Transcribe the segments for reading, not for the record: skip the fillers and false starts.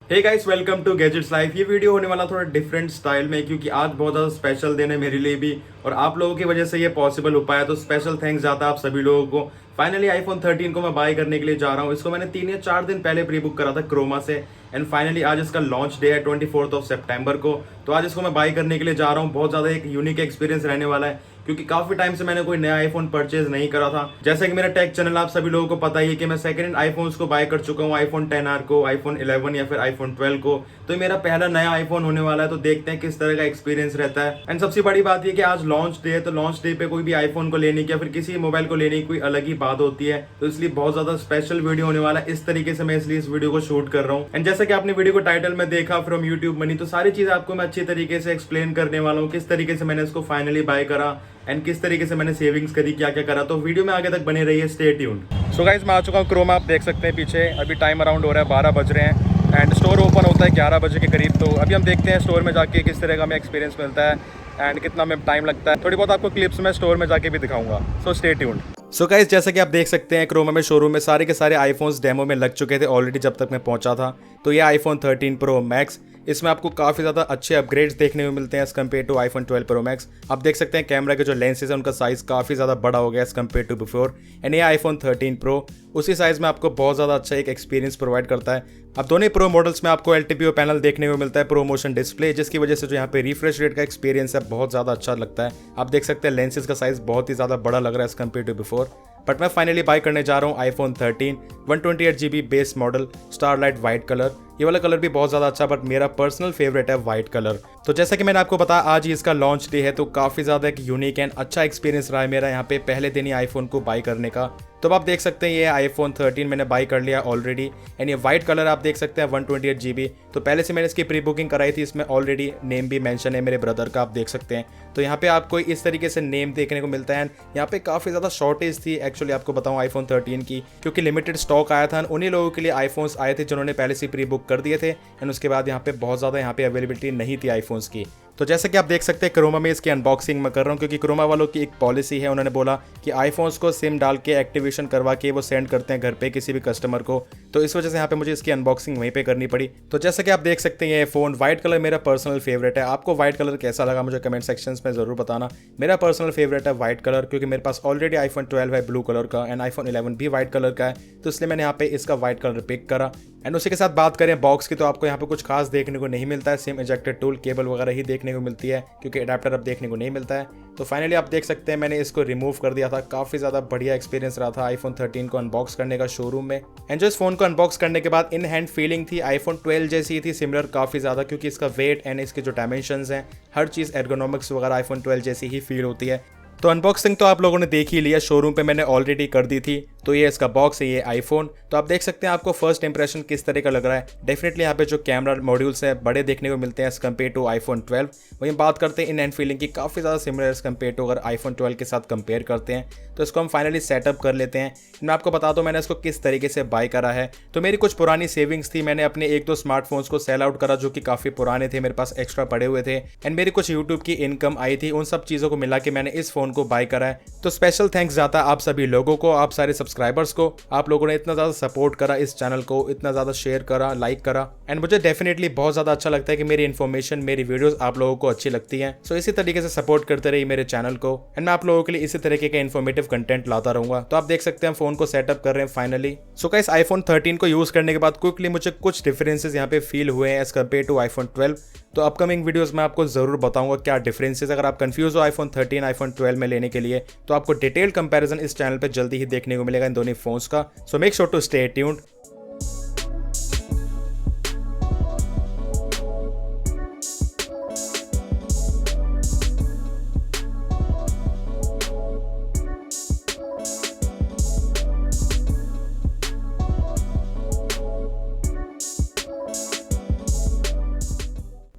Hey guys, welcome to gadgets life. ये video होने वाला थोड़ा डिफरेंट स्टाइल में, क्योंकि आज बहुत ज़्यादा स्पेशल दिन है मेरे लिए भी और आप लोगों की वजह से ये पॉसिबल हो पाया। तो स्पेशल थैंक्स जाता है आप सभी लोगों को। फाइनली आईफोन 13 को मैं बाय करने के लिए जा रहा हूँ। इसको मैंने 3 या 4 दिन पहले प्री बुक करा था क्रोमा से एंड फाइनली आज इसका लॉन्च डे है 24 सितंबर को। तो आज इसको मैं बाय करने के लिए जा रहा हूँ। बहुत ज़्यादा एक यूनिक एक्सपीरियंस रहने वाला है, क्योंकि काफी टाइम से मैंने कोई नया आईफोन परचेज नहीं करा था। जैसे कि मेरा टेक चैनल आप सभी लोगों को पता ही है कि मैं सेकंड हैंड आईफोन्स को बाय कर चुका हूँ, आईफोन 10R को, आईफोन 11 या फिर आईफोन 12 को। तो ये मेरा पहला नया आईफोन होने वाला है। तो देखते हैं किस तरह का एक्सपीरियंस रहता है। एंड सबसे बड़ी बात ये कि आज लॉन्च डे है, तो लॉन्च डे पे कोई भी आईफोन को लेने की या फिर किसी मोबाइल को लेने की कोई अलग ही बात होती है। तो इसलिए बहुत ज्यादा स्पेशल वीडियो होने वाला है। इस तरीके से मैं इसलिए इस वीडियो को शूट कर रहा हूँ। एंड जैसा कि आपने वीडियो को टाइटल में देखा फ्रॉम यूट्यूब मनी, तो सारी चीजें आपको मैं अच्छी तरीके से एक्सप्लेन करने वाला हूँ। किस तरीके से मैंने इसको फाइनली बाय करा एंड किस तरीके से मैंने सेविंग्स करी, क्या क्या करा। तो वीडियो में आगे तक बने रहिए, स्टे ट्यून्ड। सो गाइस, मैं आ चुका हूँ क्रोमा। आप देख सकते हैं पीछे अभी टाइम अराउंड हो रहा है 12 बज रहे हैं एंड स्टोर ओपन होता है 11 बजे के करीब। तो अभी हम देखते हैं स्टोर में जाके किस तरह का हमें एक्सपीरियंस मिलता है एंड कितना में टाइम लगता है। थोड़ी बहुत आपको क्लिप्स मैं स्टोर में जाके भी दिखाऊंगा। So stay tuned. So guys, जैसा कि आप देख सकते हैं क्रोमा में शोरूम में सारे के सारे आईफोन्स डेमो में लग चुके थे ऑलरेडी जब तक मैं पहुंचा था। तो ये आईफोन 13 प्रो मैक्स, इसमें आपको काफ़ी ज़्यादा अच्छे अपग्रेड्स देखने को मिलते हैं as compared to iPhone 12 pro max. आप देख सकते हैं कैमरा के जो लेंसेज हैं उनका साइज़ काफ़ी ज़्यादा बड़ा हो गया as compared to before. And ये आईफोन 13 प्रो उसी साइज़ में आपको बहुत ज़्यादा अच्छा एक एक्सपीरियंस प्रोवाइड करता है। अब दोनों प्रो मॉडल्स में आपको LTPO पैनल देखने को मिलता है, प्रो मोशन डिस्प्ले, जिसकी वजह से जो यहाँ पे रिफ्रेश रेट का एक्सपीरियंस है बहुत ज़्यादा अच्छा लगता है। आप देख सकते हैं लेंसेज का साइज़ बहुत ही ज़्यादा बड़ा लग रहा है as compared to before. But मैं फाइनली बाय करने जा रहा हूँ iPhone 13 128GB base model starlight white colour. ये वाला कलर भी बहुत ज़्यादा अच्छा, बट मेरा पर्सनल फेवरेट है वाइट कलर। तो जैसा कि मैंने आपको बताया आज ही इसका लॉन्च डे है, तो काफ़ी ज़्यादा एक यूनिक एंड अच्छा एक्सपीरियंस रहा है मेरा यहाँ पे पहले दिन ही आईफोन को बाय करने का। तो आप देख सकते हैं ये आईफोन 13 मैंने बाय कर लिया ऑलरेडी एंड ये वाइट कलर आप देख सकते हैं 128GB। तो पहले से मैंने इसकी प्री बुकिंग कराई थी, इसमें ऑलरेडी नेम भी मेंशन है मेरे ब्रदर का, आप देख सकते हैं। तो यहाँ पे आपको इस तरीके से नेम देखने को मिलता है एंड यहाँ पे काफ़ी ज़्यादा शॉर्टेज थी एक्चुअली आपको बताऊँ आईफोन 13 की, क्योंकि लिमिटेड स्टॉक आया था। उन्हीं लोगों के लिए आईफोन्स आए थे जिन्होंने पहले से प्री बुक कर दिए थे एंड उसके बाद यहाँ पे बहुत ज़्यादा यहाँ पे अवेलेबिलिटी नहीं थी आईफोन्स की। तो जैसे कि आप देख सकते हैं क्रोमा में इसकी अनबॉक्सिंग मैं कर रहा हूँ, क्योंकि क्रोमा वालों की एक पॉलिसी है, उन्होंने बोला कि आईफोन्स को सिम डाल के एक्टिवेशन करवा के वो सेंड करते हैं घर पे किसी भी कस्टमर को। तो इस वजह से यहाँ पे मुझे इसकी अनबॉक्सिंग वहीं पे करनी पड़ी। तो जैसे कि आप देख सकते हैं ये फ़ोन वाइट कलर मेरा पर्सनल फेवरेट है। आपको वाइट कलर कैसा लगा मुझे कमेंट सेक्शन में ज़रूर बताना। मेरा पर्सनल फेवरेट है वाइट कलर, क्योंकि मेरे पास ऑलरेडी आईफोन 12 है ब्लू कलर का एंड आईफोन 11 भी वाइट कलर का है, तो इसलिए मैंने यहाँ पे इसका वाइट कलर पिक करा। एंड उसी के साथ बात करें बॉक्स की, तो आपको यहाँ पे कुछ खास देखने को नहीं मिलता है। सिम इजेक्टेड टूल, केबल वगैरह ही देखने को मिलती है, क्योंकि अडेप्टर अब देखने को नहीं मिलता है। तो फाइनली आप देख सकते हैं मैंने इसको रिमूव कर दिया था। काफ़ी ज़्यादा बढ़िया एक्सपीरियंस रहा था आईफोन 13 को अनबॉक्स करने का शोरूम में। एंड जो इस फोन को अनबॉक्स करने के बाद इन हैंड फीलिंग थी आईफोन 12 जैसी ही थी, सिमिलर काफ़ी ज़्यादा, क्योंकि इसका वेट एंड इसके जो डायमेंशंस हैं हर चीज़ एर्गोनॉमिक्स वगैरह आईफोन 12 जैसी ही फील होती है। तो अनबॉक्सिंग तो आप लोगों ने देख ही लिया, शोरूम पे मैंने ऑलरेडी कर दी थी। तो ये इसका बॉक्स है, ये आईफोन। तो आप देख सकते हैं आपको फर्स्ट इंप्रेशन किस तरह का लग रहा है। डेफिनेटली यहाँ पे जो कैमरा मॉड्यूल्स हैं बड़े देखने को मिलते हैं एज कम्पेयर टू आईफोन 12। वहीं बात करते हैं इन हैंड फीलिंग की, काफ़ी ज़्यादा सिमिलर एज कम्पेयर टू अगर आईफोन 12 के साथ कंपेयर करते हैं। तो इसको हम फाइनली सेटअप कर लेते हैं। मैं आपको बता दूँ मैंने इसको किस तरीके से बाय करा है। तो मेरी कुछ पुरानी सेविंग्स थी, मैंने अपने 1-2 स्मार्टफोन्स को सेल आउट करा जो कि काफ़ी पुराने थे, मेरे पास एक्स्ट्रा पड़े हुए थे एंड मेरी कुछ यूट्यूब की इनकम आई थी। उन सब चीज़ों को मिला के मैंने इस फोन को बाय करा है। तो स्पेशल थैंक्स जाता है आप सभी लोगों को, आप सारे सब्सक्राइबर्स को। आप लोगों ने इतना ज़्यादा सपोर्ट करा इस चैनल को, इतना ज़्यादा शेयर करा, लाइक करा एंड मुझे डेफिनेटली बहुत ज़्यादा अच्छा लगता है कि मेरी इन्फॉर्मेशन, मेरी वीडियोस आप लोगों को अच्छी लगती हैं। सो इसी तरीके से सपोर्ट करते रहिए मेरे चैनल को एंड मैं आप लोगों के लिए इसी तरीके का इन्फॉर्मेटिव कंटेंट लाता रहूंगा। तो आप देख सकते हैं फोन को सेटअप कर रहे हैं फाइनली। सो गाइस, आईफोन 13 को यूज़ करने के बाद क्विकली मुझे कुछ डिफरेंसेस यहाँ पे फील हुए हैं एज कम्पेयर टू आईफोन 12। तो अपकमिंग वीडियोस में आपको ज़रूर बताऊंगा क्या डिफरेंसेस। अगर आप कंफ्यूज हो आईफोन 13 आईफोन 12 में लेने के लिए, तो आपको डिटेल कंपैरिजन इस चैनल पे जल्दी ही देखने को मिलेगा इन दोनों फोन्स का। So make sure to stay tuned.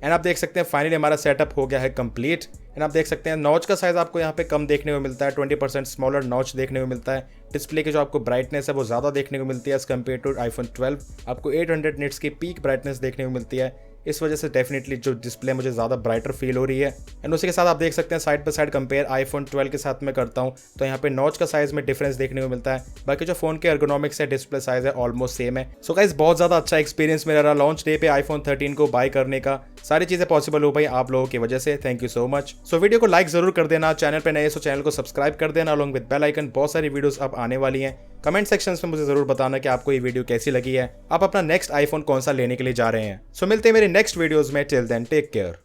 And आप देख सकते हैं फाइनली हमारा सेटअप हो गया है कंप्लीट। एंड आप देख सकते हैं नॉच का साइज़ आपको यहाँ पे कम देखने को मिलता है, 20% स्मॉलर नॉच देखने को मिलता है। डिस्प्ले की जो आपको ब्राइटनेस है वो ज़्यादा देखने को मिलती है एज़ कम्पेयर टू आईफोन 12। आपको 800 निट्स की पीक ब्राइटनेस देखने को मिलती है इस वजह से डेफिनेटली जो डिस्प्ले मुझे ज़्यादा ब्राइटर फील हो रही है। एंड उसी के साथ आप देख सकते हैं side by side compare iPhone 12 के साथ में करता हूँ तो यहाँ पे नॉच का साइज में डिफरेंस देखने को मिलता है। बाकी जो फोन के एर्गोनॉमिक्स है, डिस्प्ले साइज है, ऑलमोस्ट सेम है। सो गाइस बहुत ज़्यादा अच्छा एक्सपीरियंस मेरा रहा लॉन्च डे पे आईफोन 13 को बाय करने का। सारी चीज़ें पॉसिबल हो पाई आप लोगों की वजह से, thank you so much. So video को लाइक जरूर कर देना, चैनल पे नए सो चैनल को सब्सक्राइब कर देना अलॉन्ग विद बेल आइकन। बहुत सारी वीडियोस अब आने वाली हैं। कमेंट सेक्शन में मुझे जरूर बताना कि आपको ये वीडियो कैसी लगी है, आप अपना नेक्स्ट आईफोन कौन सा लेने के लिए जा रहे हैं। सो मिलते हैं मेरे नेक्स्ट वीडियोस में, टिल देन टेक केयर।